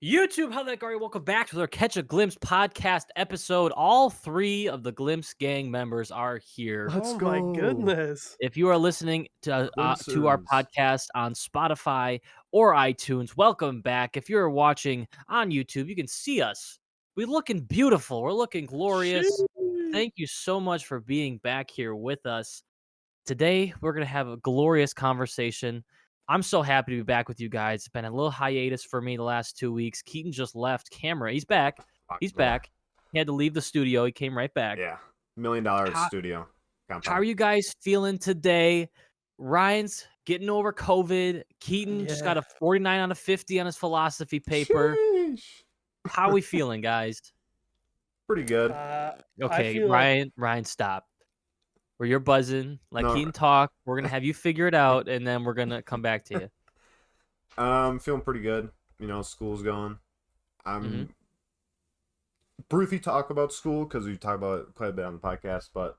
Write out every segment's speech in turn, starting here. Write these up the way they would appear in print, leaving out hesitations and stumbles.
YouTube, how that Gary? Welcome back to our Catch a Glimpse podcast episode. All three of the Glimpse gang members are here. Let's Oh my go. goodness. If you are listening to our Glimpsers. podcast on Spotify or iTunes, welcome back. If you're watching on YouTube, you can see us. We're looking beautiful. We're looking glorious. Sheesh. Thank you so much for being back here with us. Today, we're going to have a glorious conversation. I'm so happy to be back with you guys. It's been a little hiatus for me the last 2 weeks. Keaton just left camera. He's back. He's back. He had to leave the studio. He came right back. Yeah. $1 million How- studio. How are you guys feeling today? Ryan's getting over COVID. Keaton just got a 49 out of 50 on his philosophy paper. Sheesh. How are we feeling, guys? Pretty good. Okay, feel like- Ryan, stop. Where you're buzzing, like No. Keaton talk. We're gonna have you figure it out, and then we're gonna come back to you. I'm feeling pretty good. School's going. I'm briefly talk about school because we talk about it quite a bit on the podcast, but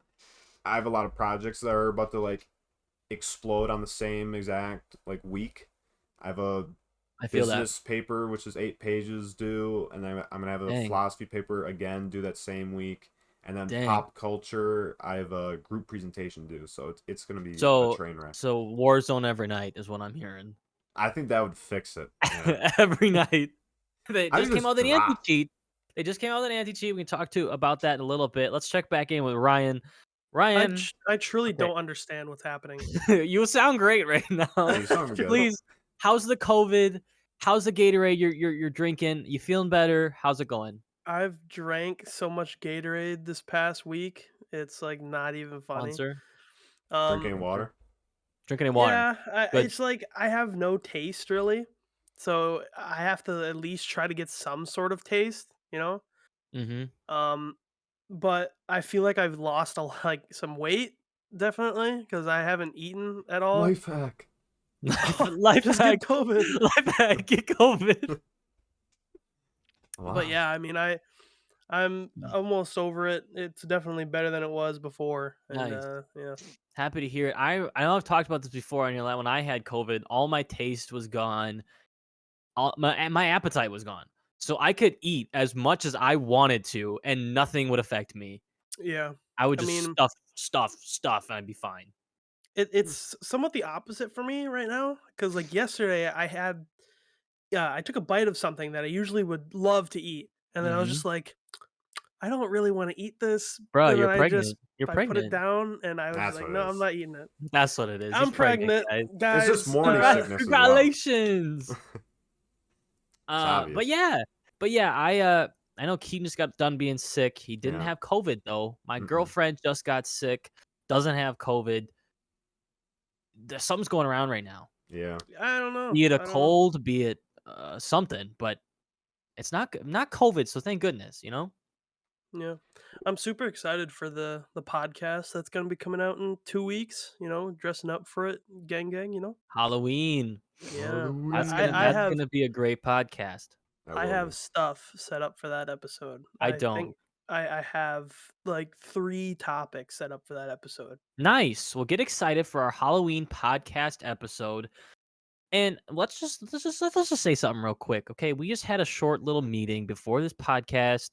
I have a lot of projects that are about to explode on the same exact week. I have a I feel business paper which is 8 pages due, and then I'm gonna have a Dang. philosophy paper again due that same week. And then Dang. pop culture, I have a group presentation due, so it's gonna be So- a train wreck. So Warzone every night is what I'm hearing. I think that would fix it. Yeah. Every night. They I just think came out it's with an drop. anti-cheat. They just came out with an anti-cheat. We can talk about that in a little bit. Let's check back in with Ryan. Ryan, I truly Okay. don't understand what's happening. you sound great right now. You sound good. Please, how's the COVID? How's the Gatorade you're drinking? You feeling better? How's it going? I've drank so much Gatorade this past week. It's not even funny. Sponsor? Drinking water. Drinking any water? Yeah, Good. it's I have no taste really. So I have to at least try to get some sort of taste, Mm-hmm. But I feel like I've lost some weight definitely because I haven't eaten at all. Life hack. Life Just hack. get COVID. Life hack. Get COVID. Wow. But yeah, I mean, I'm almost over it. It's definitely better than it was before. And, Nice. yeah. Happy to hear it. I know I've talked about this before on your line. When I had COVID, all my taste was gone. All my appetite was gone. So I could eat as much as I wanted to, and nothing would affect me. Yeah. I would I just mean- stuff, and I'd be fine. It's somewhat the opposite for me right now. Because yesterday I took a bite of something that I usually would love to eat. And then I was Mhm. just I don't really want to eat this. Bro, And you're then pregnant. You're I put it pregnant. down and I was That's just what it no, I'm is. not eating it. That's what it is. I'm He's pregnant, guys. guys. It's just morning Congrats. sickness as well. Congratulations. obvious. But yeah, I know Keaton just got done being sick. He didn't Yeah. have COVID though. My Mm-mm. girlfriend just got sick. Doesn't have COVID. Something's going around right now. Yeah. I don't know. Be it I a don't know. cold, be it something, but it's not COVID. So thank goodness, Yeah. I'm super excited for the podcast that's going to be coming out in 2 weeks, dressing up for it, gang, Halloween. Yeah. That's I have gonna be a great podcast. I have stuff set up for that episode. I think don't. I have 3 topics set up for that episode. Nice. Well, get excited for our Halloween podcast episode. And let's just say something real quick, okay? We just had a short little meeting before this podcast.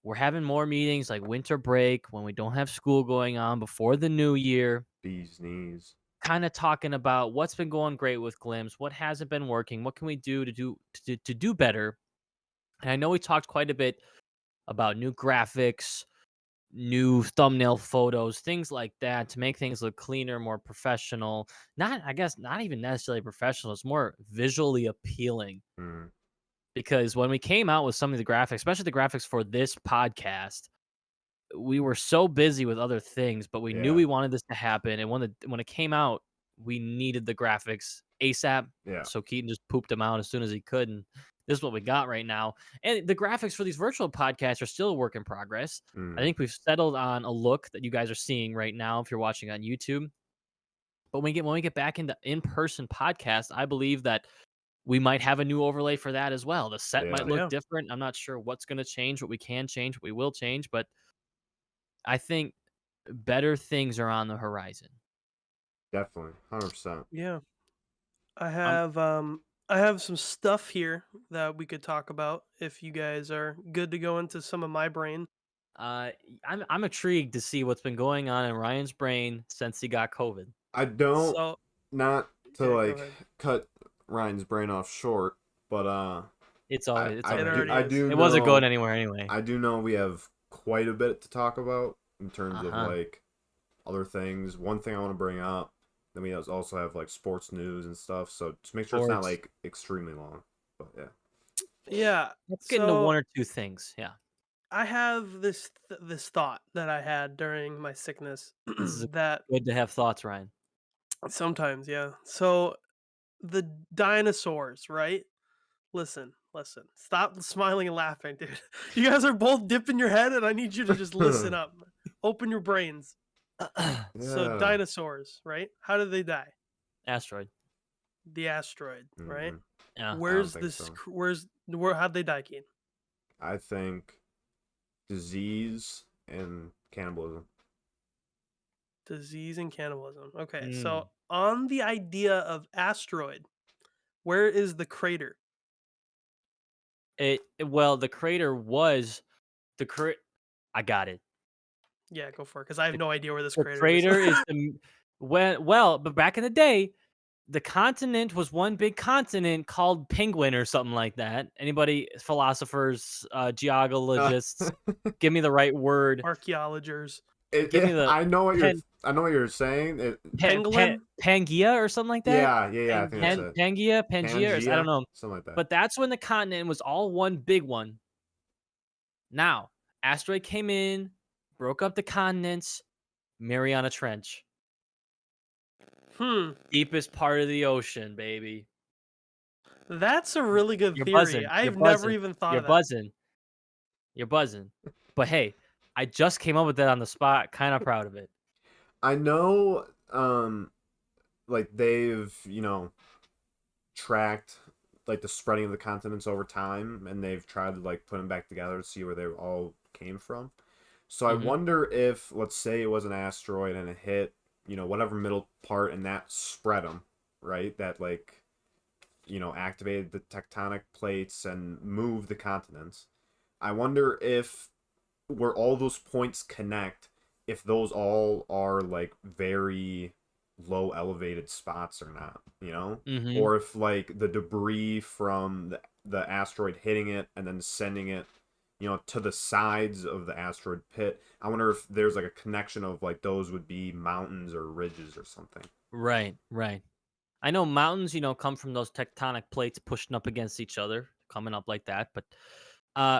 We're having more meetings like winter break when we don't have school going on before the new year. Bees knees. Kind of talking about what's been going great with Glimpse, what hasn't been working, what can we do to do better. And I know we talked quite a bit about new graphics, new thumbnail photos, things like that to make things look cleaner, more professional. Not even necessarily professional. It's more visually appealing. Mm. Because when we came out with some of the graphics, especially the graphics for this podcast, we were so busy with other things, but we knew Yeah. we wanted this to happen. And when it came out, we needed the graphics ASAP. Yeah. So Keaton just pooped them out as soon as he could. And this is what we got right now. And the graphics for these virtual podcasts are still a work in progress. Mm. I think we've settled on a look that you guys are seeing right now if you're watching on YouTube. But when we get back into in-person podcasts, I believe that we might have a new overlay for that as well. The set might look Yeah. different. I'm not sure what's going to change, what we can change, what we will change, but I think better things are on the horizon. Definitely. 100%. Yeah. I have I have some stuff here that we could talk about if you guys are good to go into some of my brain. I'm intrigued to see what's been going on in Ryan's brain since he got COVID. I don't So, not to yeah, go like ahead. cut Ryan's brain off short, but It's I always it's I It do already already I is. do it wasn't going know anywhere anyway. I do know we have quite a bit to talk about in terms of Uh-huh. like other things. One thing I want to bring up, then we also have like sports news and stuff. So just make sure it's not Sports. like extremely long. But yeah. Yeah. Let's get into So one or two things. Yeah. I have this thought that I had during my sickness This is that good to have thoughts, Ryan. sometimes, yeah. So the dinosaurs, right? Listen. Stop smiling and laughing, dude. You guys are both dipping your head, and I need you to just listen up. Open your brains. So Yeah. dinosaurs, right? How did they die? Asteroid. The asteroid, right? Hmm. Yeah. I don't Where's think this? so. Where? How'd they die, Keen? I think disease and cannibalism. Disease and cannibalism. Okay, Mm. so on the idea of asteroid, where is the crater? Well, the crater was the cra- I got it. Yeah, go for it, because I have The, no idea where this the crater is. crater is but back in the day, the continent was one big continent called Penguin or something like that. Anybody, philosophers, Uh, geologists, give me the right word. Archaeologers. Give me the pen, I know what you're saying. Pangolin? Pangea or something like that. Yeah, I think that's Pangaea? it. Pangea, or I don't Pangea, know. something like that. But that's when the continent was all one big one. Now, asteroid came in, broke up the continents, Mariana Trench. Hmm. Deepest part of the ocean, baby. That's a really good You're theory. buzzing. You're I've never buzzing. even thought You're of that. buzzing. You're buzzing. But hey, I just came up with that on the spot. Kind of proud of it. I know, like they've, tracked like the spreading of the continents over time, and they've tried to like put them back together to see where they all came from. So I Hmm. wonder if, let's say, it was an asteroid and it hit, whatever middle part, and that spread them, right? That like, activated the tectonic plates and moved the continents. I wonder if where all those points connect, if those all are like very low elevated spots or not, Hmm. or if like the debris from the asteroid hitting it and then sending it, to the sides of the asteroid pit. I wonder if there's like a connection of like those would be mountains or ridges or something. Right, right. I know mountains, come from those tectonic plates pushing up against each other, coming up like that. But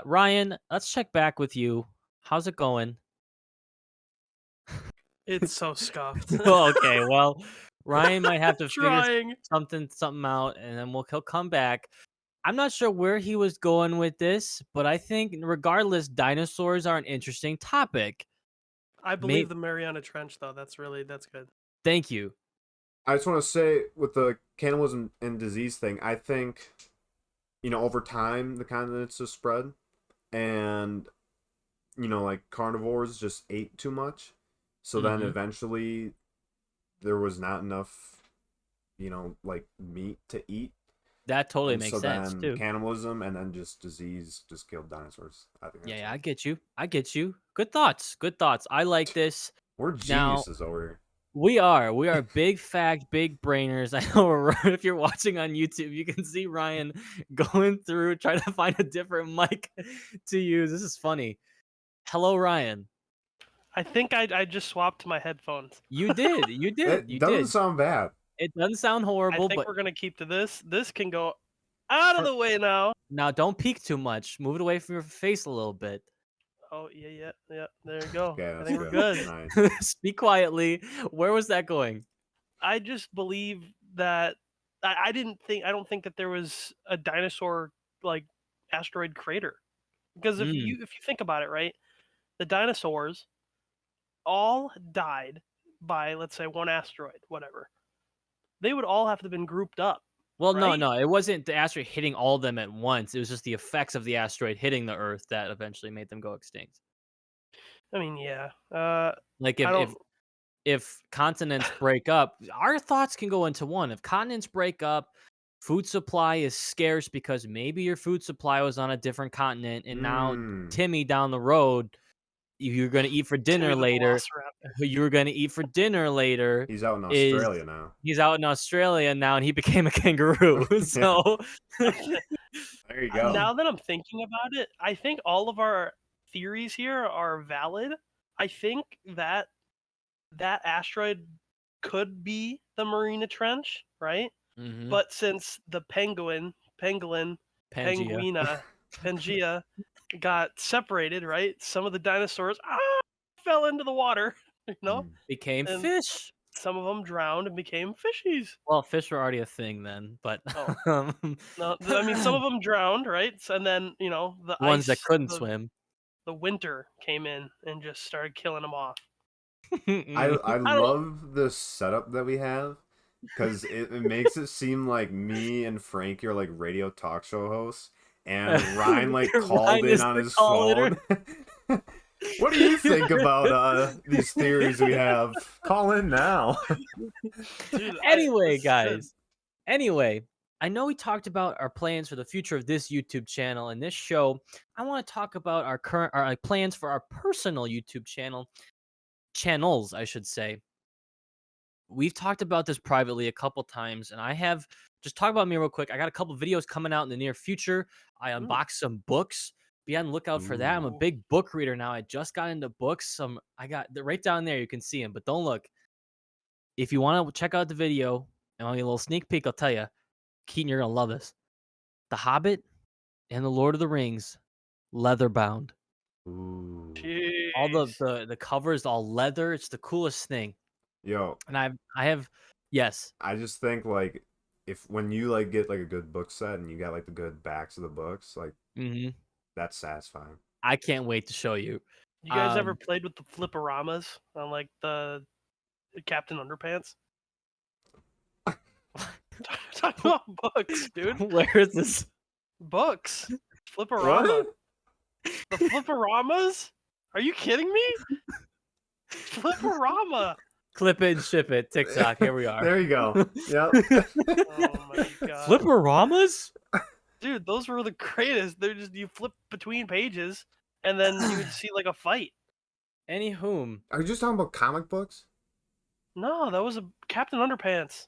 Ryan, let's check back with you. How's it going? It's so scuffed. Okay, well, Ryan might have to figure Trying. something out, and then he'll come back. I'm not sure where he was going with this, but I think regardless, dinosaurs are an interesting topic. I believe Maybe, the Mariana Trench, though. That's good. thank you. I just want to say with the cannibalism and disease thing, I think, over time the continents just spread, and like carnivores just ate too much. So then Hmm. eventually there was not enough, like meat to eat. That totally And makes so sense then too. cannibalism and then just disease just killed dinosaurs. I think Yeah, that's yeah, it. I get you. I get you. Good thoughts. Good thoughts. I like this. We're Now, geniuses over here. we are big fact, big brainers. I know if you're watching on YouTube, you can see Ryan going through trying to find a different mic to use. This is funny. Hello, Ryan. I think I just swapped my headphones. You did. You did. It You doesn't did. sound bad. It doesn't sound I horrible, think but we're gonna keep to this. This can go out of the way now. now don't peek too much. Move it away from your face a little bit. Oh yeah. There you go. Okay, I that's think we're good. good. Nice. Speak quietly. Where was that going? I just believe that I don't think that there was a dinosaur like asteroid crater. Because Mm, if you think about it, right, the dinosaurs all died by, let's say, one asteroid, whatever. They would all have to have been grouped up, well, no, right? no, it wasn't the asteroid hitting all of them at once. It was just the effects of the asteroid hitting the Earth that eventually made them go extinct. I mean, yeah. Like I don't. if continents break up, our thoughts can go into one. If continents break up, food supply is scarce because maybe your food supply was on a different continent, and now Mm. Timmy down the road, you're gonna eat for dinner Timmy the later. Velociraptor. Who you're gonna eat for dinner later He's out in is Australia now. he's out in Australia now, and he became a kangaroo. Yeah, So there you go. Now that I'm thinking about it, I think all of our theories here are valid. I think that that asteroid could be the Marina Trench, right? Mhm. But since the pangolin, Pangea Pangea got separated, right? Some of the dinosaurs fell into the water, you know, Mm. became and fish. some of them drowned and became fishies. Well, fish were already a thing then, but Oh, um, no, I mean some of them drowned, right? And then the ones that ice, couldn't swim. the winter came in and just started killing them off. I I don't. love the setup that we have because it makes it seem like me and Frankie are like radio talk show hosts, and Ryan like called Ryan in is on the his caller. phone. What do you think about these theories we have? Call in now. Dude, Anyway, this is good. guys. Anyway, I know we talked about our plans for the future of this YouTube channel and this show. I want to talk about our plans for our personal YouTube channels, I should say. We've talked about this privately a couple times, and I have just talk about me real quick. I got a couple videos coming out in the near future. I Mm. unboxed some books. Be on the lookout for that. I'm a Ooh. big book reader now. I just got into books. I got right down there. You can see them, but don't look. If you want to check out the video and want a little sneak peek, I'll tell you, Keaton, you're gonna love this. The Hobbit and the Lord of the Rings, leather bound. Ooh. All Jeez. the covers all leather. It's the coolest thing. Yo, And I have yes. I just think like if when you like get like a good book set and you got like the good backs of the books, like hmm that's satisfying. I can't wait to show you. You guys ever played with the fliporamas on like the Captain Underpants? Talking about books, dude. Where is this? Books. Fliporama. What? The fliporamas? Are you kidding me? Fliporama. Clip it and ship it. TikTok. Here we are. There you go. Yep. Oh my god. Flipporamas? Dude, those were the greatest. They're just you flip between pages and then you would see like a fight. Anywhom, Are you just talking about comic books? No, that was a Captain Underpants.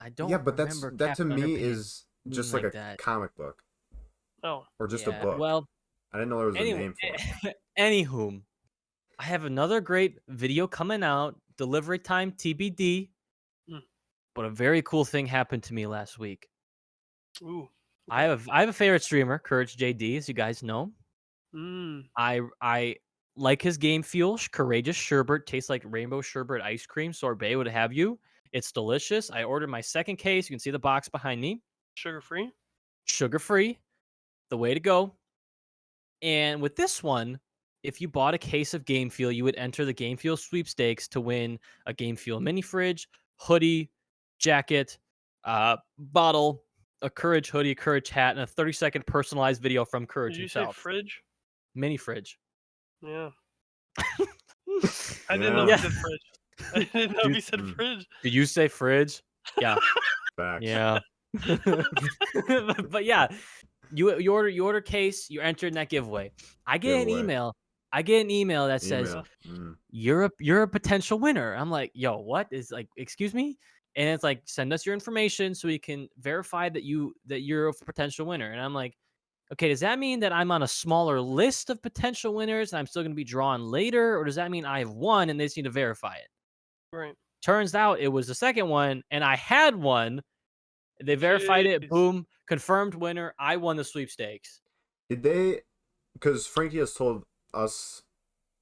I don't. Yeah, but remember that to Captain me Underpants is just being like a that. comic book Oh. or just Yeah, a book. well, I didn't know there was a anyway, name for it. anywhom, I have another great video coming out. Delivery time TBD. Mm. But a very cool thing happened to me last week. Ooh. I have a favorite streamer, CouRageJD, as you guys know. Mm. I like his game fuel. Courageous sherbet tastes like rainbow sherbet ice cream sorbet. Would have you? It's delicious. I ordered my second case. You can see the box behind me. Sugar free? Sugar free, the way to go. And with this one, if you bought a case of Game Fuel, you would enter the Game Fuel sweepstakes to win a Game Fuel mini fridge, hoodie, jacket, bottle, a Courage hoodie, a Courage hat, and a 30-second personalized video from Courage Did you say himself. fridge? Mini fridge. Yeah. I didn't know Yeah. if you said fridge. I didn't know if you said fridge. Did you say fridge? Yeah. Facts. Yeah. But yeah, you order case, you enter in that giveaway. I get an Giveaway. email. I get an email that says Email. Mm. you're a potential winner. I'm like, yo, what is like, excuse me? And it's like, send us your information so we can verify that you're a potential winner. And I'm like, okay, does that mean that I'm on a smaller list of potential winners and I'm still gonna be drawn later, or does that mean I've won and they just need to verify it? Right. Turns out it was the second one, and I had one. They verified it. Jeez. Boom, confirmed winner. I won the sweepstakes. Did they? Because Frankie has told us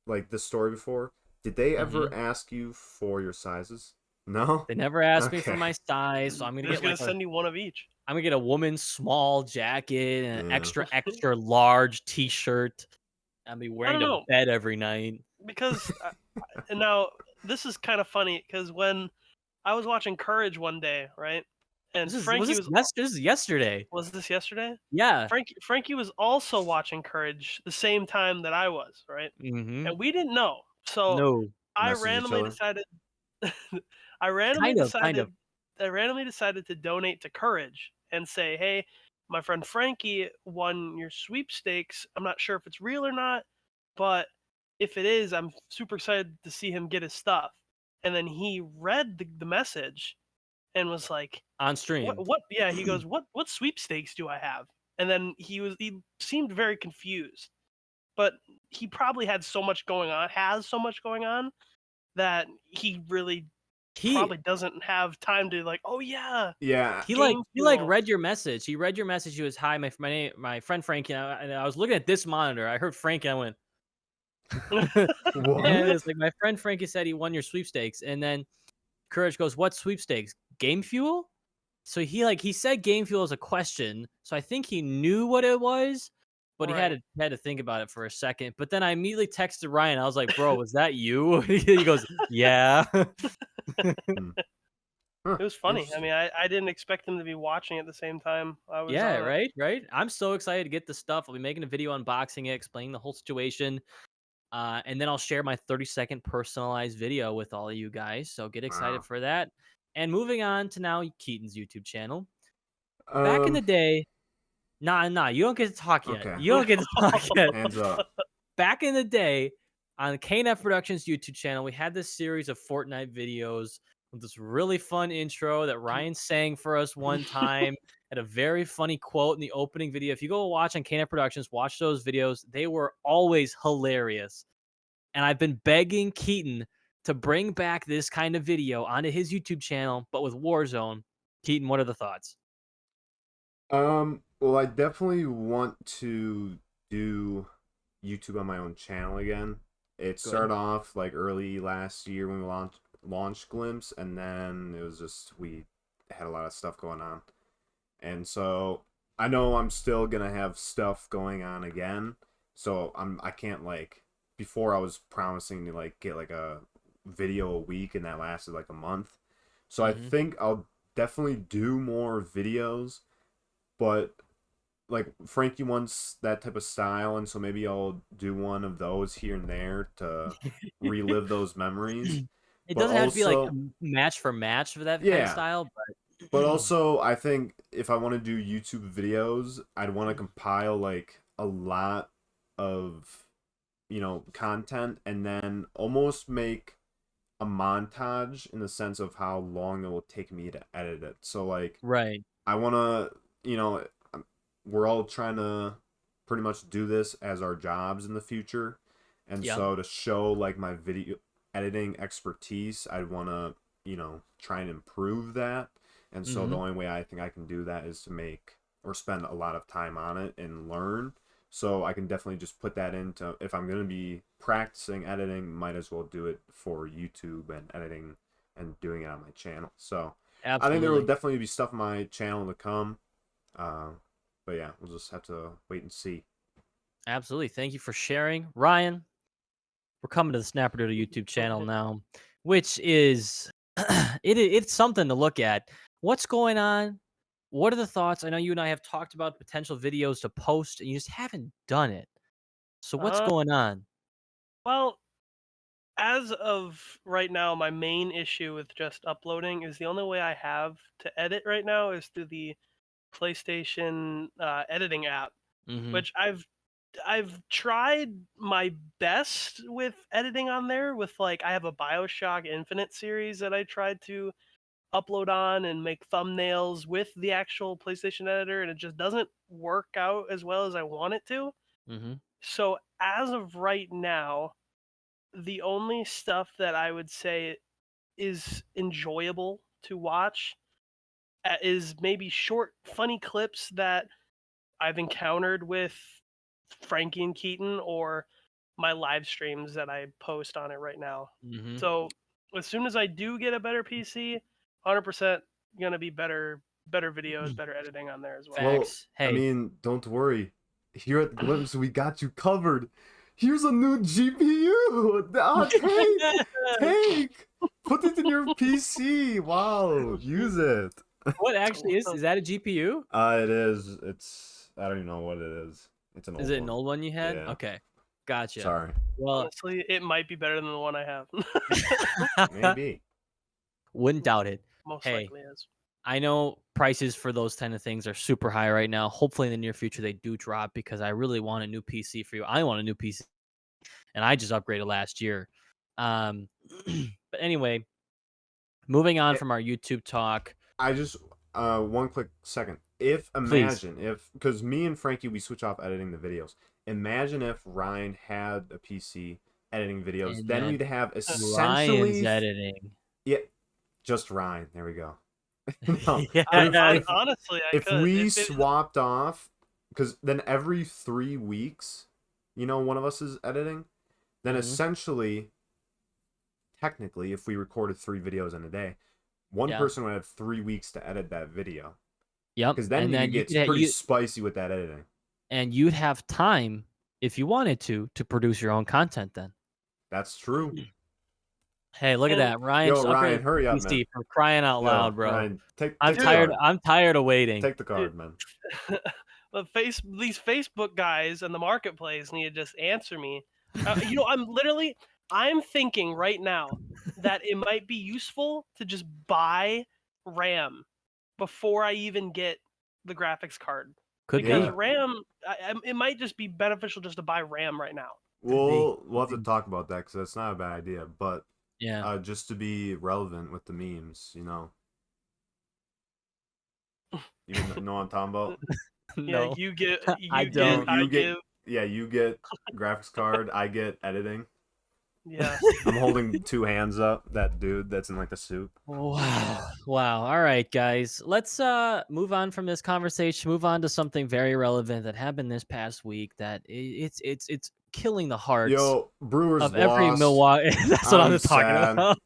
like this story before. Did they ever ask you for your sizes? No. They never asked me for Okay. my size, so I'm They're gonna just get gonna send you one of each. I'm gonna get a woman's small jacket and an Yeah. extra large T-shirt. I'll be I wearing don't to know. bed every night. Because and now this is kind of funny because when I was watching Courage one day, right? And Frankie This is yesterday. was this yesterday? Yeah. Frankie was also watching Courage the same time that I was, right? Mm-hmm. And we didn't know. So No. I Message each randomly other? decided I randomly Kind of. decided to donate to Courage, and say, "Hey, my friend Frankie won your sweepstakes. I'm not sure if it's real or not, but if it is, I'm super excited to see him get his stuff." And then he read the message and was like, On "What? stream. What?" Yeah, he goes, "What sweepstakes do I have?" And then he seemed very confused, but he probably had so much going on, has so much going on that he really He probably doesn't have time to like, "Oh yeah, Yeah. game he fuel." read your message. He read your message. He was, "Hi, my friend Frankie." And I was looking at this monitor. I heard Frankie. I went, and What? it's like, my friend Frankie said he won your sweepstakes. And then Courage goes, "What sweepstakes? Game fuel?" So he said game fuel as a question. So I think he knew what it was, but he Right. had to think about it for a second. But then I immediately texted Ryan. I was like, "Bro, was that you?" He goes, "Yeah." Hmm. Huh, It was funny. I interesting. mean, I didn't expect him to be watching at the same time I was Yeah, on it. right. I'm so excited to get the stuff. I'll be making a video unboxing it, explaining the whole situation. And then I'll share my 30-second personalized video with all of you guys. So get excited Wow. for that. And moving on to now Keaton's YouTube channel. Back in the Um. day, nah, you don't get to talk yet. Okay. You don't get to talk yet. Hands up. Back in the day, on KNF Productions YouTube channel, we had this series of Fortnite videos with this really fun intro that Ryan sang for us one time. Had a very funny quote in the opening video. If you go watch on KNF Productions, watch those videos. They were always hilarious. And I've been begging Keaton to bring back this kind of video onto his YouTube channel, but with Warzone. Keaton, what are the thoughts? Well, I definitely want to do YouTube on my own channel again. It Good. started off like early last year when we launched Glimpse, and then it was just we had a lot of stuff going on, and so I know I'm still gonna have stuff going on again. So I can't like before I was promising to like get like a video a week, and that lasted like a month. So I Hmm. think I'll definitely do more videos, but like Frankie wants that type of style, and so maybe I'll do one of those here and there to relive those memories. It But doesn't have to be like also, match for match for that kind of yeah, style, but but also I think if I want to do YouTube videos, I'd want to compile like a lot of, content and then almost make a montage in the sense of how long it will take me to edit it. So like right. I want to, we're all trying to pretty much do this as our jobs in the future. And Yeah. so to show like my video editing expertise, I'd want to, try and improve that. And so the Hmm. only way I think I can do that is to make or spend a lot of time on it and learn. So I can definitely just put that into if I'm going to be practicing editing, might as well do it for YouTube and editing and doing it on my channel. So I think there will Absolutely. definitely be stuff on my channel to come. Uh, but yeah, we'll just have to wait and see. Absolutely. Thank you for sharing. Ryan, we're coming to the Snapperdoodle YouTube channel now, which is it's something to look at. What's going on? What are the thoughts? I know you and I have talked about potential videos to post, and you just haven't done it. So what's uh, going on? well, as of right now, my main issue with just uploading is the only way I have to edit right now is through the PlayStation editing app, Hmm. which I've tried my best with editing on there. With like, I have a Bioshock Infinite series that I tried to upload on and make thumbnails with the actual PlayStation editor, and it just doesn't work out as well as I want it to. Hmm. So as of right now, the only stuff that I would say is enjoyable to watch is maybe short, funny clips that I've encountered with Frankie and Keaton or my live streams that I post on it right now. Hmm. So as soon as I do get a better PC, 100% gonna be better videos, better editing on there as well. Well, Facts. I Hey, mean, don't worry. Here at Glimpse, we got you covered. Here's a new GPU. Take. Put it in your PC. Wow, use it. what actually is that a GPU? It is. I don't even know what it is. It's an Is old it an one. old one you had? Yeah. Okay, gotcha. Sorry. Well, Honestly, it might be better than the one I have. Maybe. wouldn't doubt it. Most Hey, likely is. I know prices for those kind of things are super high right now. Hopefully in the near future they do drop because I really want a new PC for you. I want a new PC and I just upgraded last year. Um, but anyway, moving on Eh, from our YouTube talk, I just one quick second. If please. imagine if because me and Frankie we switch off editing the videos. Imagine if Ryan had a PC editing videos, And then then we'd have Ryan's essentially editing. yeah, just Ryan. There we go. No, but I, Yes. honestly, I if could. we If it, swapped off, because then every 3 weeks, one of us is editing, then Mhm. essentially, technically, if we recorded 3 videos in a day, one Yeah. person would have 3 weeks to edit that video. Yep. Because then And you then you get could pretty spicy with that editing. and you'd have time if you wanted to produce your own content then. That's true. Hey, look at and that. Ryan Yo, just upgraded Ryan, hurry up, his man. PC for crying out Yo, loud, bro. Ryan, take I'm the dude, tired. card. I'm tired of waiting. Take the card, man. these Facebook guys and the marketplace need to just answer me. I'm thinking right now that it might be useful to just buy RAM before I even get the graphics card Could because be. Yeah. RAM, it might just be beneficial just to buy RAM right now. Could be. We'll have to talk about that because that's not a bad idea. But Yeah. just to be relevant with the memes, you know what I'm talking about? Yeah, No, you get, I you get, don't. I You get give. you get graphics card, I get editing. Yeah. I'm holding 2 hands up. That dude that's in like the suit. Wow. Wow. All right, guys. Let's move on from this conversation. Move on to something very relevant that happened this past week that it's killing the hearts Yo, Brewers of every lost. Milwaukee. That's what I'm I'm talking sad. about.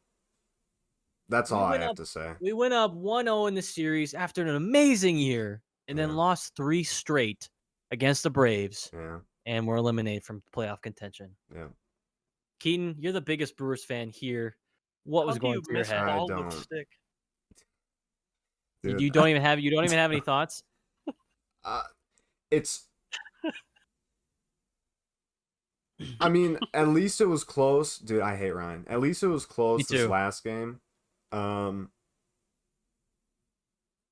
That's We all I went have up to say. we went up 1-0 in the series after an amazing year and then Yeah. lost 3 straight against the Braves Yeah. and we're eliminated from playoff contention. Yeah. Keaton, you're the biggest Brewers fan here. What How was do going you through your miss head? I ball with don't. stick? Dude. You don't even have any thoughts? It's. I mean, at least it was close, dude. I hate Ryan. At least it was close Me this too. last game.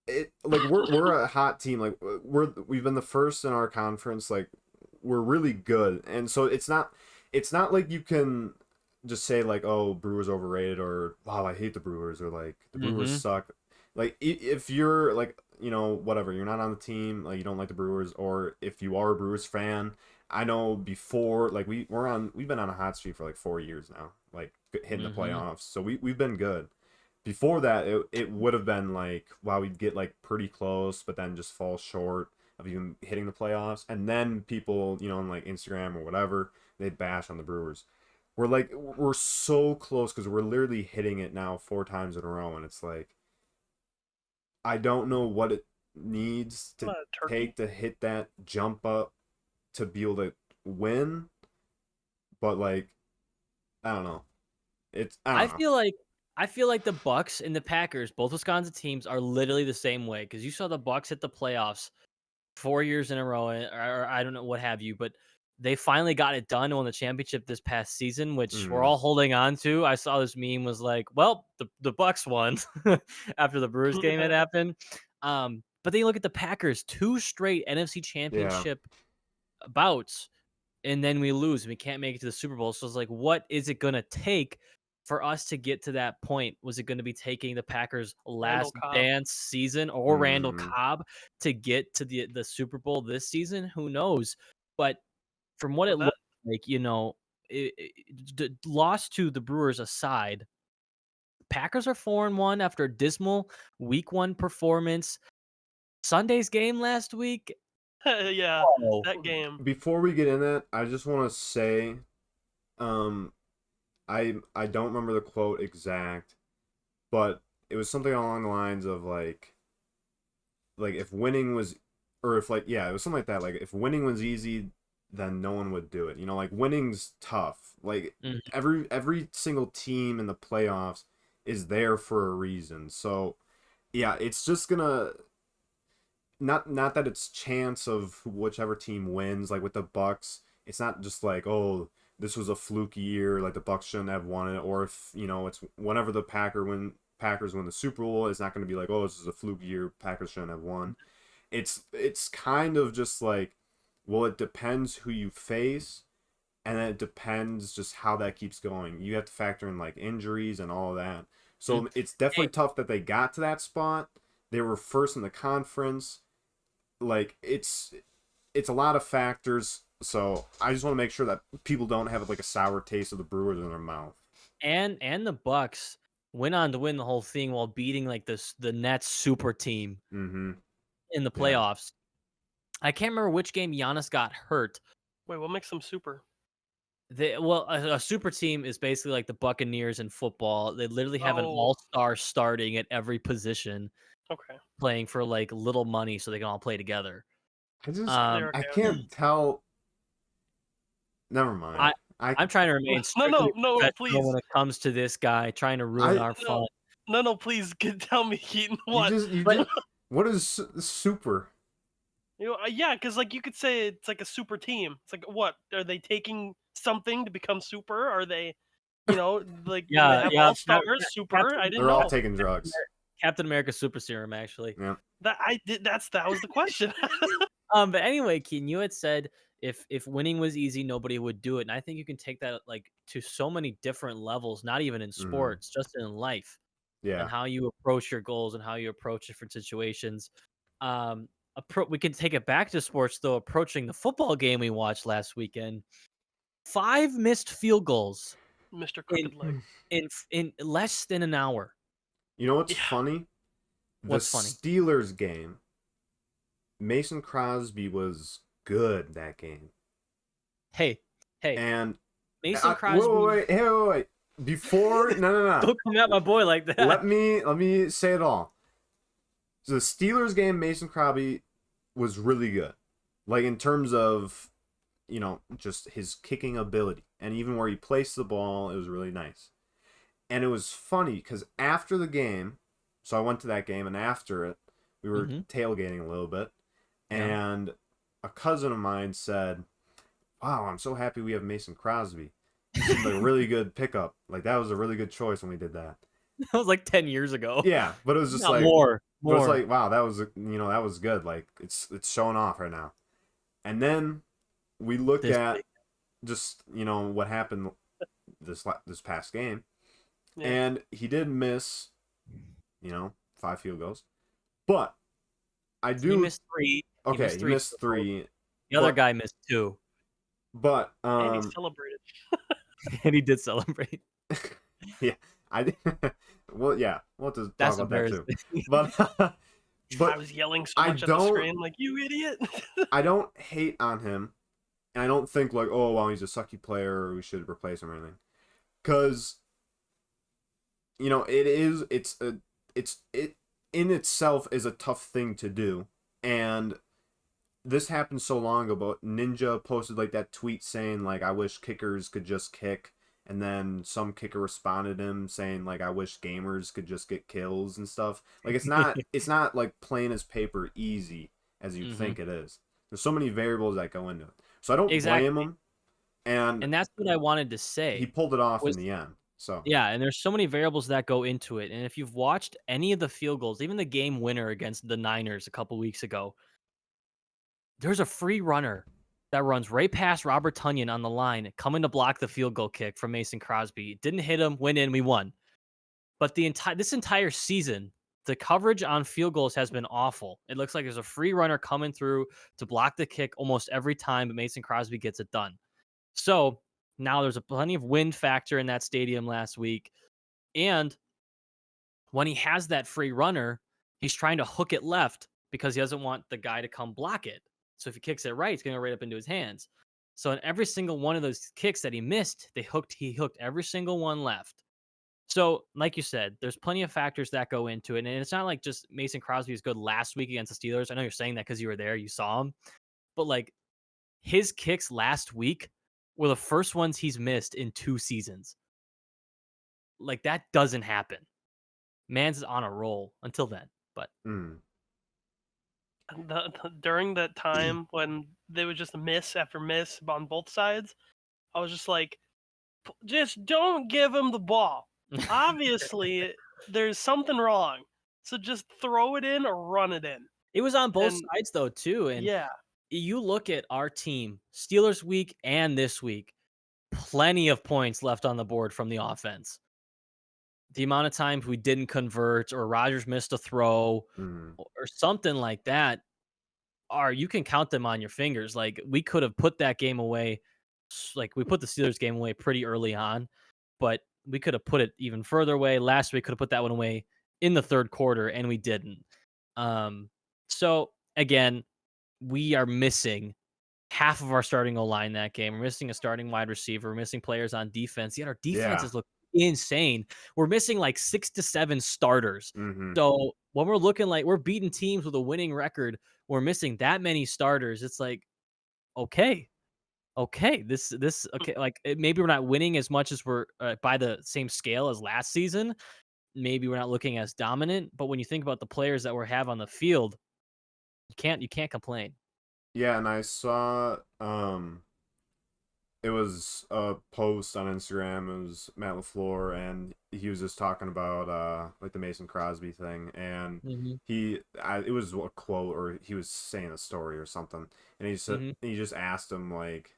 It like we're a hot team. Like we've been the first in our conference. Like we're really good, and so it's not like you can just say like, oh, Brewers overrated, or wow, I hate the Brewers, or like the Brewers Mhm. suck. Like if you're like whatever, you're not on the team, like you don't like the Brewers, or if you are a Brewers fan, I know before like we've been on a hot streak for like 4 years now, like hitting the Mhm. playoffs, so we've been good. Before that, it would have been like, wow, we'd get like pretty close, but then just fall short of even hitting the playoffs. And then people, on like Instagram or whatever, they'd bash on the Brewers. We're so close because we're literally hitting it now 4 times in a row, and it's like I don't know what it needs to Turkey. take to hit that jump up to be able to win, but like I don't know. I I don't know. feel like the Bucks and the Packers, both Wisconsin teams, are literally the same way because you saw the Bucks hit the playoffs 4 years in a row, or I don't know what have you, but they finally got it done on the championship this past season, which we're Mm, all holding on to. I saw this meme was like, well, the Bucks won after the Brewers game had happened. But then you look at the Packers, 2 straight NFC yeah. championship bouts, and then we lose and we can't make it to the Super Bowl. So it's like, what is it gonna take for us to get to that point? Was it going to be taking the Packers' Randall last Cobb. dance season or Randall Mm, Cobb to get to the Super Bowl this season? Who knows? But from what Well, it that looked like, loss to the Brewers aside, Packers are 4-1 after a dismal Week 1 performance. Sunday's game last week. yeah, Oh, that game. Before we get in that, I just want to say, um, I don't remember the quote exact, but it was something along the lines of like if winning was, or if like yeah, it was something like that. Like if winning was easy, then no one would do it. Like winning's tough. Like mhm. every single team in the playoffs is there for a reason. So yeah, it's just gonna not that it's chance of whichever team wins. Like with the Bucks, it's not just like, oh, this was a fluky year, like the Bucks shouldn't have won it, or if it's whenever the Packers win the Super Bowl. It's not going to be like, oh, this is a fluke year. Packers shouldn't have won. It's kind of just like, well, it depends who you face, and then it depends just how that keeps going. You have to factor in like injuries and all of that. So it's definitely tough that they got to that spot. They were first in the conference. Like it's a lot of factors. So I just want to make sure that people don't have like a sour taste of the Brewers in their mouth. And the Bucks went on to win the whole thing while beating like the Nets super team in the playoffs. I can't remember which game Giannis got hurt. Wait, what makes them super? A super team is basically like the Buccaneers in football. They literally have an all-star starting at every position. Okay. Playing for like little money so they can all play together. I can't tell. Never mind. I'm trying to remain no, please. when it comes to this guy trying to ruin our fun. No, please tell me, Keaton. What? What is super? Yeah, because like you could say it's like a super team. It's like, what are they taking something to become super? Are they, like all stars super? I didn't know. They're all taking drugs. Captain America Super Serum, actually. Yeah. That was the question. But anyway, Keaton, you had said if winning was easy, nobody would do it, and I think you can take that like to so many different levels, not even in sports, just in life. Yeah. And how you approach your goals and how you approach different situations. We can take it back to sports though. Approaching the football game we watched last weekend, 5 missed field goals, Mr. Crooked Leg, in less than an hour. You know what's funny? What's funny? Steelers game. Mason Crosby was good that game. Hey. And Mason Crosby. Wait. Before no. Don't come at my boy like that. Let me say it all. So the Steelers game, Mason Crosby was really good. Like in terms of, just his kicking ability. And even where he placed the ball, it was really nice. And it was funny because after the game, so I went to that game, and after it, we were tailgating a little bit. And a cousin of mine said, wow, I'm so happy we have Mason Crosby. He seemed like a really good pickup. Like, that was a really good choice when we did that. That was like 10 years ago. Yeah, but it was just Not like... More. But it was like, wow, that was, that was good. Like, it's showing off right now. And then we look at just, what happened this past game. Yeah. And he did miss, 5 field goals. But I do... He missed 3. Okay, he missed 3. The other guy missed 2. But... and he celebrated. And he did celebrate. Yeah. Well, yeah. We'll have to talk about that too. But I was yelling so much at the screen, like, you idiot. I don't hate on him. And I don't think, like, oh, well, he's a sucky player, or we should replace him or anything. Because... it in itself is a tough thing to do, and this happened so long ago. But Ninja posted like that tweet saying like, I wish kickers could just kick, and then some kicker responded him saying like, I wish gamers could just get kills and stuff. Like it's not like plain as paper easy as you think it is. There's so many variables that go into it, so I don't blame him. And that's what I wanted to say. He pulled it off in the end. So yeah, and there's so many variables that go into it. And if you've watched any of the field goals, even the game winner against the Niners a couple weeks ago, there's a free runner that runs right past Robert Tonyan on the line, coming to block the field goal kick from Mason Crosby. It didn't hit him, went in, we won. But this entire season, the coverage on field goals has been awful. It looks like there's a free runner coming through to block the kick almost every time, but Mason Crosby gets it done. So now there's plenty of wind factor in that stadium last week. And when he has that free runner, he's trying to hook it left because he doesn't want the guy to come block it. So if he kicks it right, it's going to go right up into his hands. So in every single one of those kicks that he missed, he hooked every single one left. So like you said, there's plenty of factors that go into it. And it's not like just Mason Crosby was good last week against the Steelers. I know you're saying that because you were there, you saw him. But like his kicks last week were the first ones he's missed in 2 seasons. Like, that doesn't happen. Man's on a roll until then, but... During that time when they would just miss after miss on both sides, I was just like, just don't give him the ball. Obviously, there's something wrong. So just throw it in or run it in. It was on both And sides though too, and yeah, you look at our team, Steelers week and this week, plenty of points left on the board from the offense. The amount of times we didn't convert or Rodgers missed a throw Mm. or something like that, are you can count them on your fingers. Like we could have put that game away, like we put the Steelers game away pretty early on, but we could have put it even further away. Last week could have put that one away in the third quarter, and we didn't. So again, we are missing half of our starting O-line that game. We're missing a starting wide receiver. We're missing players on defense. Yet our Yeah. defenses look insane. We're missing like 6 to 7 starters. Mm-hmm. So when we're looking like we're beating teams with a winning record, we're missing that many starters. It's like, okay, okay, like maybe we're not winning as much as we're by the same scale as last season. Maybe we're not looking as dominant, but when you think about the players that we have on the field, you can't complain. Yeah, and I saw it was a post on Instagram. It was Matt LaFleur, and he was just talking about like the Mason Crosby thing, and Mhm. it was a quote, or he was saying a story or something, and Mhm. he just asked him like,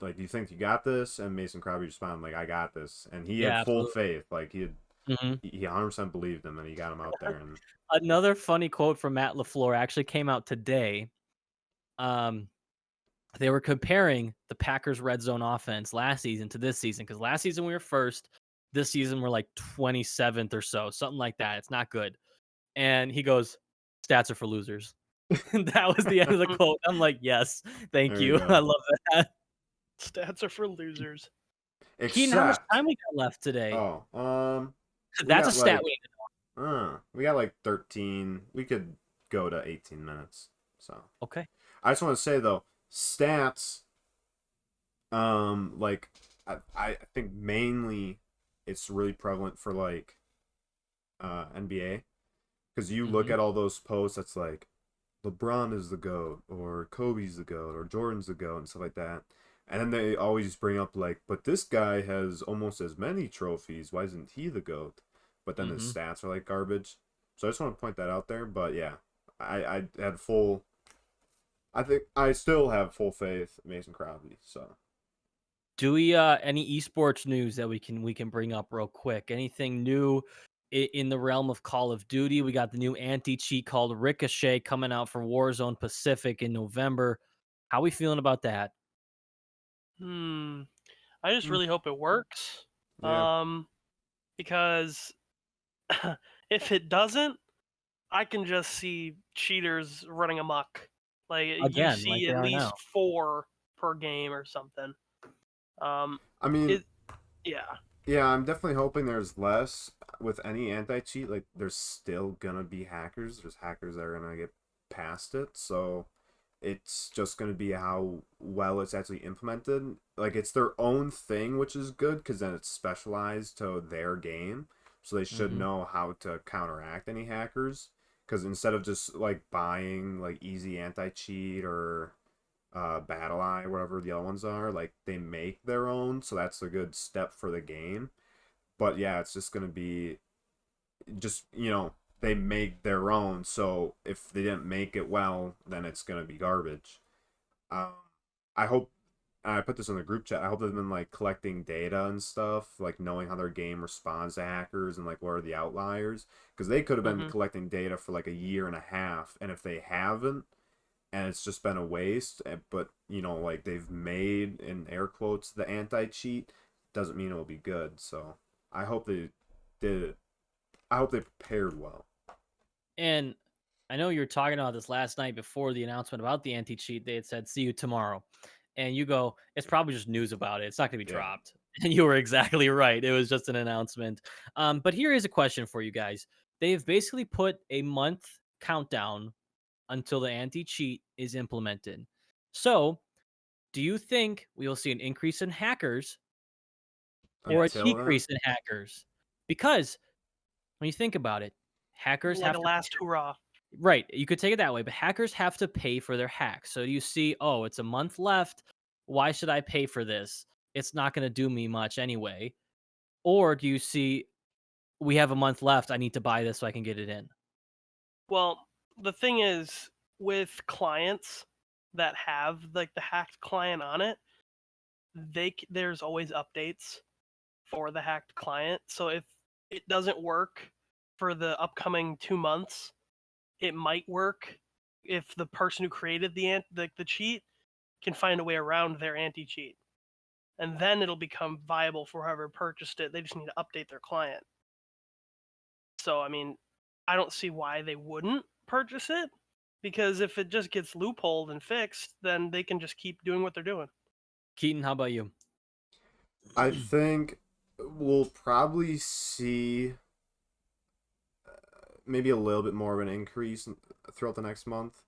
do you think you got this? And Mason Crosby responded like, I got this, and he had Yeah, full absolutely. faith, like Mhm. he 100% believed him, and he got him out there, and Another funny quote from Matt LaFleur actually came out today. Um, they were comparing the Packers red zone offense last season to this season because last season we were first. This season we're like 27th or so, something like that. It's not good. And he goes, "Stats are for losers." That was the end of the quote. I'm like, "Yes, thank there you you. I go. love that." stats are for losers. Keenan, how much Except, time we got left today? oh, we That's a got stat like we got like 13. We could go to 18 minutes. So okay. I just want to say though, stats. Like I think mainly it's really prevalent for like NBA because you look Mhm. at all those posts that's like LeBron is the GOAT or Kobe's the GOAT or Jordan's the GOAT and stuff like that. And then they always bring up like, but this guy has almost as many trophies. Why isn't he the GOAT? But then his Mhm. stats are like garbage. So I just want to point that out there. But yeah, I had full. I think I still have full faith in Mason Crosby. So Do we any esports news that we can bring up real quick? Anything new in the realm of Call of Duty? We got the new anti-cheat called Ricochet coming out for Warzone Pacific in November. How we feeling about that? Hmm. I just mm, really hope it works. yeah, Um, because if it doesn't, I can just see cheaters running amok. Like you Again, like see they at are least now. 4 per game or something. Um, I mean, it yeah. yeah, I'm definitely hoping there's less with any anti cheat. Like, there's still gonna be hackers. There's hackers that are gonna get past it. So it's just gonna be how well it's actually implemented. Like, it's their own thing, which is good because then it's specialized to their game. So they should Mhm. know how to counteract any hackers. Because instead of just like buying like easy anti cheat or Battle Eye, whatever the other ones are, like they make their own, so that's a good step for the game. But yeah, it's just gonna be just they make their own, so if they didn't make it well, then it's gonna be garbage. Um, I hope I put this in the group chat. I hope they've been like collecting data and stuff, like knowing how their game responds to hackers and like what are the outliers, because they could have been Mhm. collecting data for like a year and a half, and if they haven't, and it's just been a waste. But like they've made in air quotes the anti cheat doesn't mean it will be good. So I hope they did it. I hope they prepared well. And I know you were talking about this last night before the announcement about the anti-cheat. They had said, "See you tomorrow." And you go, "It's probably just news about it. It's not going to be Yeah. dropped." And you were exactly right. It was just an announcement. But here is a question for you guys. They've basically put a month countdown until the anti-cheat is implemented. So, do you think we will see an increase in hackers or a Until then, decrease in hackers? Because when you think about it, hackers Like have a to last hurrah. right, you could take it that way, but hackers have to pay for their hacks. So you see, oh, it's a month left. Why should I pay for this? It's not going to do me much anyway. Or do you see we have a month left. I need to buy this so I can get it in. Well, the thing is, with clients that have like the hacked client on it, there's always updates for the hacked client. So if it doesn't work for the upcoming 2 months, it might work if the person who created the cheat can find a way around their anti-cheat, and then it'll become viable for whoever purchased it. They just need to update their client. So I mean, I don't see why they wouldn't purchase it, because if it just gets loopholed and fixed, then they can just keep doing what they're doing. Keaton, how about you? I think we'll probably see maybe a little bit more of an increase throughout the next month.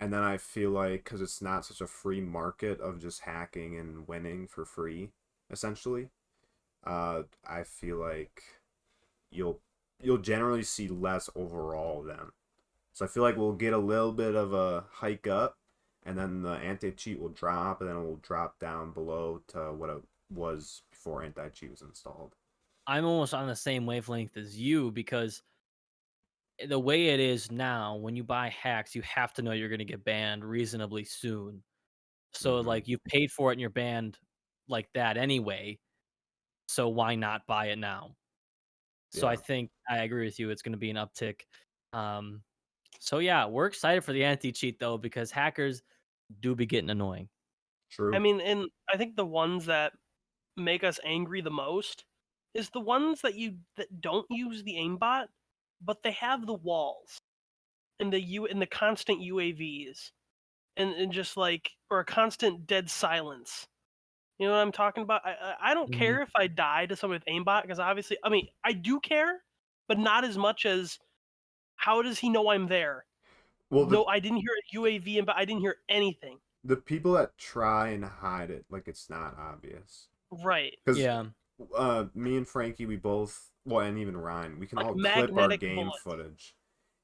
And then I feel like, because it's not such a free market of just hacking and winning for free, essentially, I feel like you'll generally see less overall then. So I feel like we'll get a little bit of a hike up, and then the anti-cheat will drop, and then it will drop down below to what it was before anti-cheat was installed. I'm almost on the same wavelength as you because the way it is now, when you buy hacks, you have to know you're going to get banned reasonably soon. So, Mm-hmm. like, you paid for it and you're banned like that anyway. So, why not buy it now? So, I Yeah, think I agree with you. It's going to be an uptick. Um, so, yeah, we're excited for the anti cheat, though, because hackers do be getting annoying. I true. mean, and I think the ones that make us angry the most is the ones that don't use the aimbot, but they have the walls and the constant UAVs and just like, or a constant dead silence. You know what I'm talking about? I don't Mhm. care if I die to someone with aimbot, because obviously, I mean, I do care, but not as much as, how does he know I'm there? Well, No, I didn't hear a UAV, but I didn't hear anything. the people that try and hide it like it's not obvious, Right. because Yeah. me and Frankie, we both, well, and even Ryan, we can Like all clip our magnetic game bullets. footage,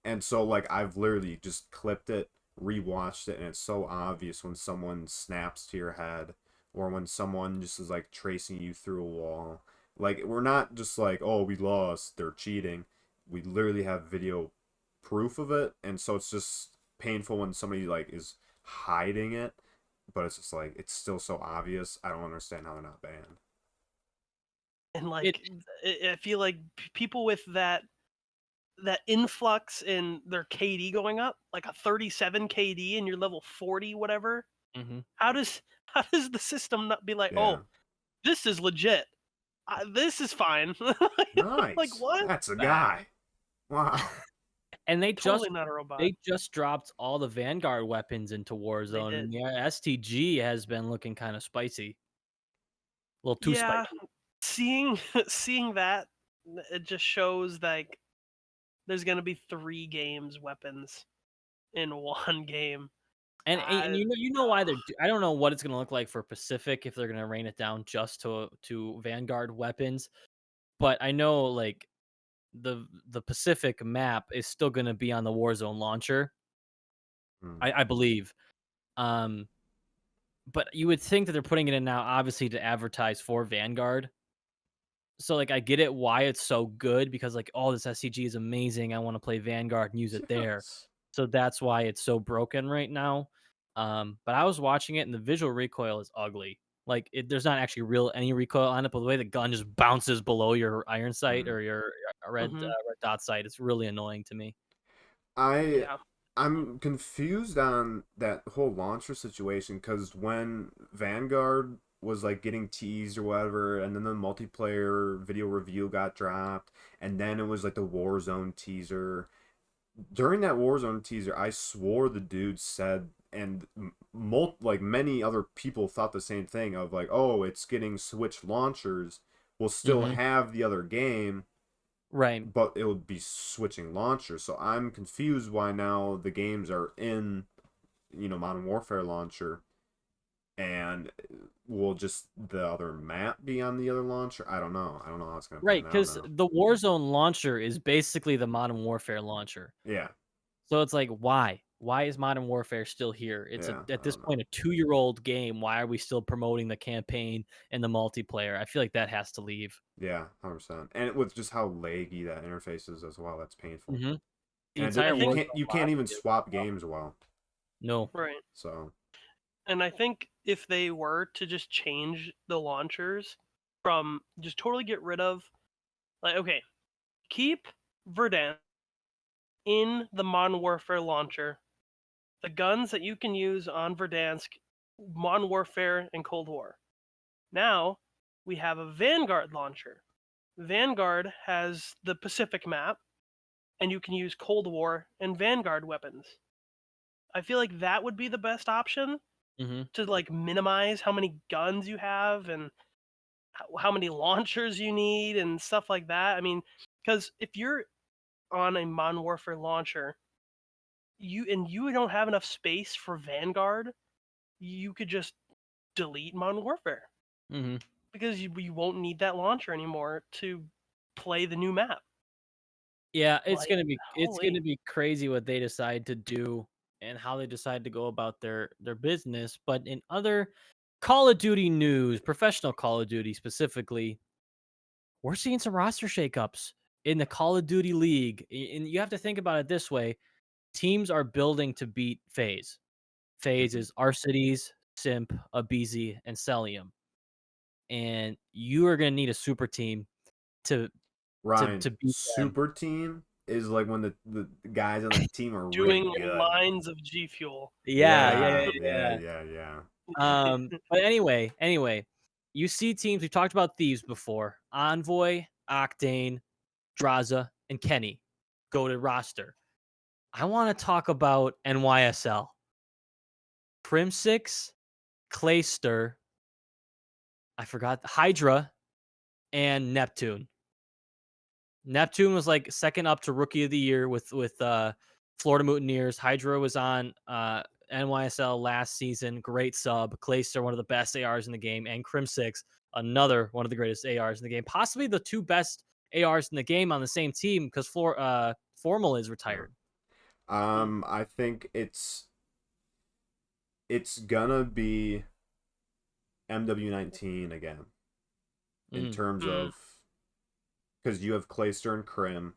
and so like I've literally just clipped it, rewatched it, and it's so obvious when someone snaps to your head, or when someone just is like tracing you through a wall. Like, we're not just like, oh, we lost, they're cheating. We literally have video proof of it, and so it's just painful when somebody like is hiding it, but it's just like it's still so obvious. I don't understand how they're not banned. And It like, I feel like people with that influx in their KD going up, like a 37 KD and you're level 40 whatever, Mhm. how does how does the system not be like, Yeah. "Oh, this is legit. This is fine." Like, Nice. what? That's a Nah, guy. Wow. And totally not a robot. they just dropped all the Vanguard weapons into They Warzone, did. and the STG has been looking kinda spicy. A little too Yeah, spicy. seeing seeing that, it just shows like there's gonna be 3 games weapons in one game. And I you know why they're I don't know what it's gonna look like for Pacific if they're gonna rain it down just to Vanguard weapons, but I know, like, the Pacific map is still gonna be on the Warzone launcher, Hmm. I believe, um, but you would think that they're putting it in now, obviously, to advertise for Vanguard. So, like, I get it why it's so good because, like, "Oh, this SCG is amazing, I wanna play Vanguard and use it there." Yes. So that's why it's so broken right now. But I was watching it and the visual recoil is ugly. Like, there's not actually any recoil on it, but the way the gun just bounces below your iron sight Hmm. or your Mhm. red dot sight, it's really annoying to me. I Yeah. I'm confused on that whole launcher situation, because when Vanguard was like getting teased or whatever, and then the multiplayer video review got dropped, and then it was like the Warzone teaser. During that Warzone teaser, I swore the dude said, and like many other people thought the same thing of like, oh, it's getting Switch launchers. We'll still Mhm. have the other game, Right. but it would be switching launchers. So I'm confused why now the games are in, Modern Warfare launcher, and will just the other map be on the other launcher? I don't know. I don't know how it's gonna Right, pan out because now. the Warzone launcher is basically the Modern Warfare launcher. Yeah. So it's like, why? why is Modern Warfare still here? It's Yeah, at I this don't know. point a 2-year-old game. Why are we still promoting the campaign and the multiplayer? I feel like that has to leave. Yeah, 100%. And with just how laggy that interface is as well, that's painful. Hmm. The And entire I you think Warzone can't lobby even is swap games well. no. right. So And I think if they were to just change the launchers from just totally get rid of, like, okay, keep Verdansk in the Modern Warfare launcher. The guns that you can use on Verdansk, Modern Warfare, and Cold War. Now we have a Vanguard launcher. Vanguard has the Pacific map, and you can use Cold War and Vanguard weapons. I feel like that would be the best option Hmm. to like minimize how many guns you have and how many launchers you need and stuff like that. I mean, because if you're on a Modern Warfare launcher, you don't have enough space for Vanguard, you could just delete Modern Warfare Hmm. because you won't need that launcher anymore to play the new map. Yeah, it's Like, gonna holy, be crazy what they decide to do and how they decide to go about their business. But in other Call of Duty news, professional Call of Duty specifically, we're seeing some roster shakeups in the Call of Duty League. And you have to think about it this way: teams are building to beat FaZe. FaZe mhm. is Arcities, Simp, Abizi, and Celium. And you are gonna need a super team to Ryan, beat them. super team is like when the guys on the team are really doing good. lines of G Fuel. Yeah, yeah, Yeah, yeah, yeah. yeah, yeah. But anyway, you see teams. We talked about thieves before. Envoy, Octane, Draza, and Kenny go to roster. I want to talk about NYSL. Crim6, Clayster, I forgot Hydra, and Neptune. Neptune was like second up to Rookie of the Year with Florida Mutineers. Hydra was on NYSL last season. Great sub. Clayster, one of the best ARs in the game, and Crim6, another one of the greatest ARs in the game. Possibly the two best ARs in the game on the same team because Formal is Yeah. retired. I think it's gonna be MW19 again in Mm. terms of because you have Clayster and Crim,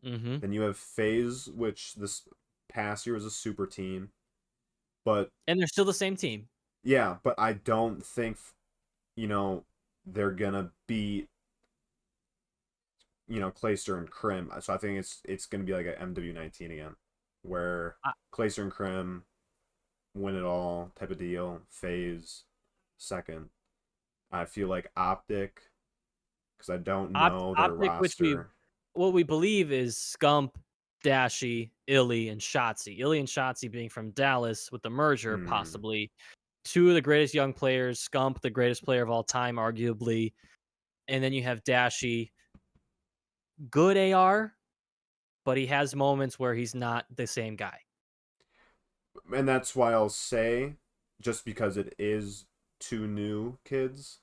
Mm-hmm. then you have FaZe, which this past year was a super team, but And they're still the same team. yeah, but I don't think they're gonna beat Clayster and Crim. So I think it's gonna be like a MW19 again, where I, Clayster and Crim win it all type of deal. FaZe second. I feel like Optic because I don't know their Optic, which roster. what we believe is Scump, Dashy, Illy, and Shotzi. Illy and Shotzi being from Dallas with the merger, Hmm. possibly. Two of the greatest young players. Scump, the greatest player of all time, arguably. And then you have Dashy, good AR, but he has moments where he's not the same guy. And that's why I'll say, just because it is two new kids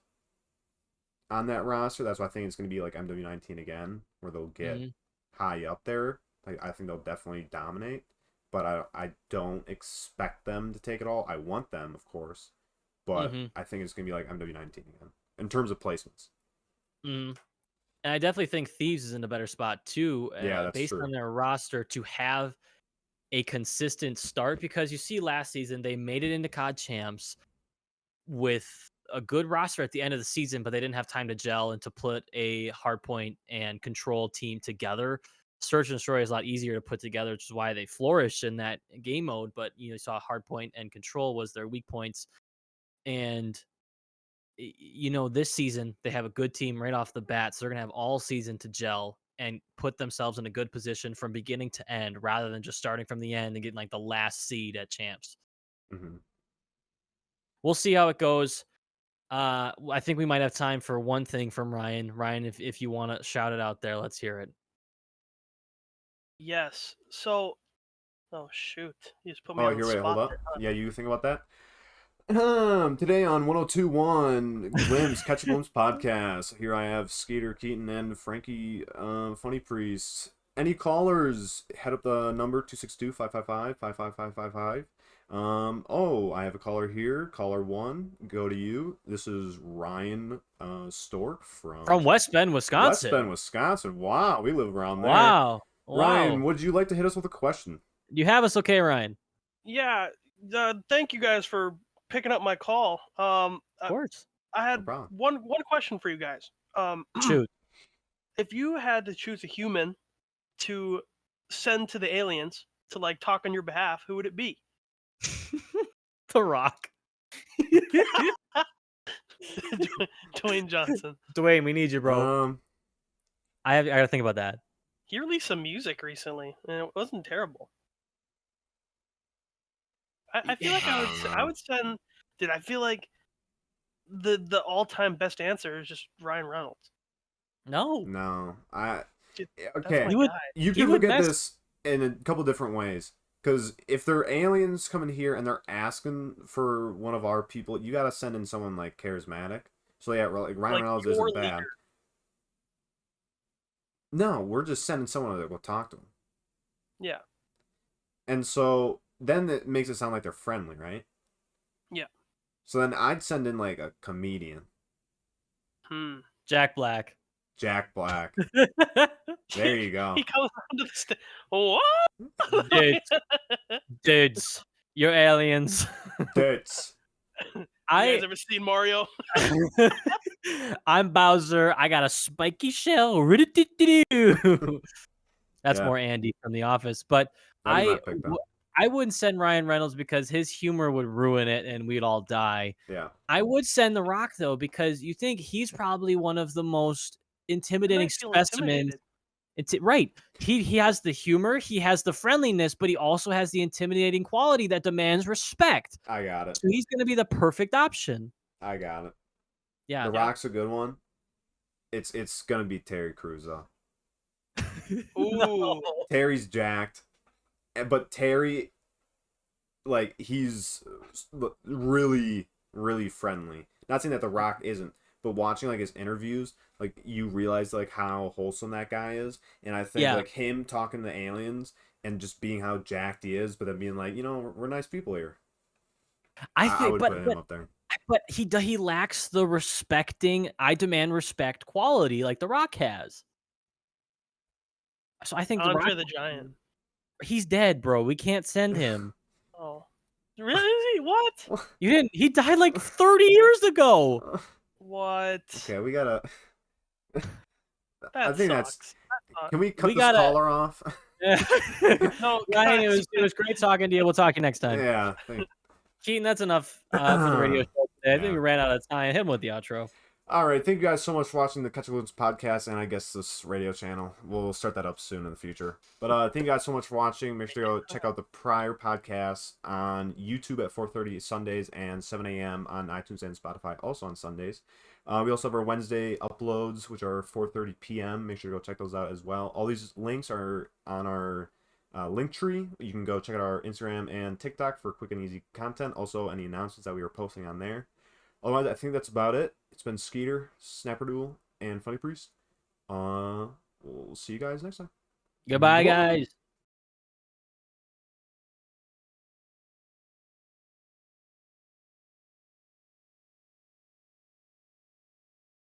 on that roster, that's why I think it's going to be like MW19 again, where they'll get Mm-hmm. high up there. Like I think they'll definitely dominate, but I don't expect them to take it all. I want them, of course, but Mm-hmm. I think it's going to be like MW19 again in terms of placements. Mm-hmm. And I definitely think Thieves is in a better spot too, Yeah, that's based true. on their roster to have a consistent start because you see last season they made it into COD champs with a good roster at the end of the season, but they didn't have time to gel and to put a hardpoint and control team together. Search and Destroy is a lot easier to put together, which is why they flourished in that game mode. But you saw hardpoint and control was their weak points. And this season they have a good team right off the bat, so they're gonna have all season to gel and put themselves in a good position from beginning to end, rather than just starting from the end and getting like the last seed at champs. Hmm. We'll see how it goes. I think we might have time for one thing from Ryan. Ryan, if you want to shout it out there, let's hear it. Yes. So, oh shoot, you just put me Oh, on the here, wait, hold spot up. there. Yeah, you think about that? Today on 1021 Glimpse, Catch a Glimpse podcast. Here I have Skeeter Keaton and Frankie Funny Priest. Any callers, head up the number 262-555-55555. Oh, I have a caller here. Caller 1, go to you. This is Ryan Stork From from West Bend, West Wisconsin. Bend, Wisconsin. Wow, we live around there. Wow. Ryan, Wow. would you like to hit us with a question? You have us okay, Ryan? Yeah. Thank you guys for picking up my call. Of course. I No had problem. one question for you guys. Shoot. If you had to choose a human to send to the aliens to like talk on your behalf, who would it be? The Rock. Dwayne Johnson. Dwayne, we need you, bro. I gotta think about that. He released some music recently, and it wasn't terrible. I feel like I would send. Dude, I feel like the all-time best answer is just Ryan Reynolds. No. No, Dude, that's okay. my You would- guy. You He can would look at mess- this in a couple different ways. Because if they're aliens coming here and they're asking for one of our people, you gotta send in someone like charismatic. So yeah, like Ryan Like Reynolds your isn't bad. leader. No, we're just sending someone that will talk to them. Yeah. And so then it makes it sound like they're friendly, right? Yeah. So then I'd send in like a comedian, Jack Black. Jack Black. There you go. He comes onto the stage. What? Dudes, you're aliens. Tits. You guys ever seen Mario? I'm Bowser. I got a spiky shell. That's Yeah. more Andy from The Office. But That'd be my I pick, though. I wouldn't send Ryan Reynolds because his humor would ruin it and we'd all die. Yeah. I would send The Rock though because you think he's probably one of the most intimidating feel specimens. intimidated. Right. He has the humor, he has the friendliness, but he also has the intimidating quality that demands respect. I got it. So he's going to be the perfect option. I got it. Yeah. The Rock's a good one. It's gonna be Terry Crews though. Ooh. Terry's jacked, but Terry, like, he's really, really friendly. Not saying that The Rock isn't, but watching like his interviews, like you realize like how wholesome that guy is, and I think like him talking to aliens and just being how jacked he is, but then being like, we're nice people here. I would put him up there. But he lacks the respecting, I demand respect quality like The Rock has. So I think Andre the Giant. He's dead, bro. We can't send him. Oh, really? Is he? What? You didn't. He died like 30 years ago. What? Okay, we gotta. That I think sucks. Can we cut this caller off? No, Ryan, it was great talking to you. We'll talk to you next time. Yeah. Keaton, that's enough for the radio show today. I think we ran out of time. Hit him with the outro. All right, thank you guys so much for watching the Catch Balloons podcast, and I guess this radio channel. We'll start that up soon in the future. But thank you guys so much for watching. Make sure to go check out the prior podcasts on YouTube at 4:30 Sundays and 7 a.m. on iTunes and Spotify, also on Sundays. We also have our Wednesday uploads, which are 4:30 p.m. Make sure to go check those out as well. All these links are on our link tree. You can go check out our Instagram and TikTok for quick and easy content. Also, any announcements that we were posting on there. Otherwise, I think that's about it. It's been Skeeter, Snapperdoodle, and Funny Priest. We'll see you guys next time. Goodbye, guys.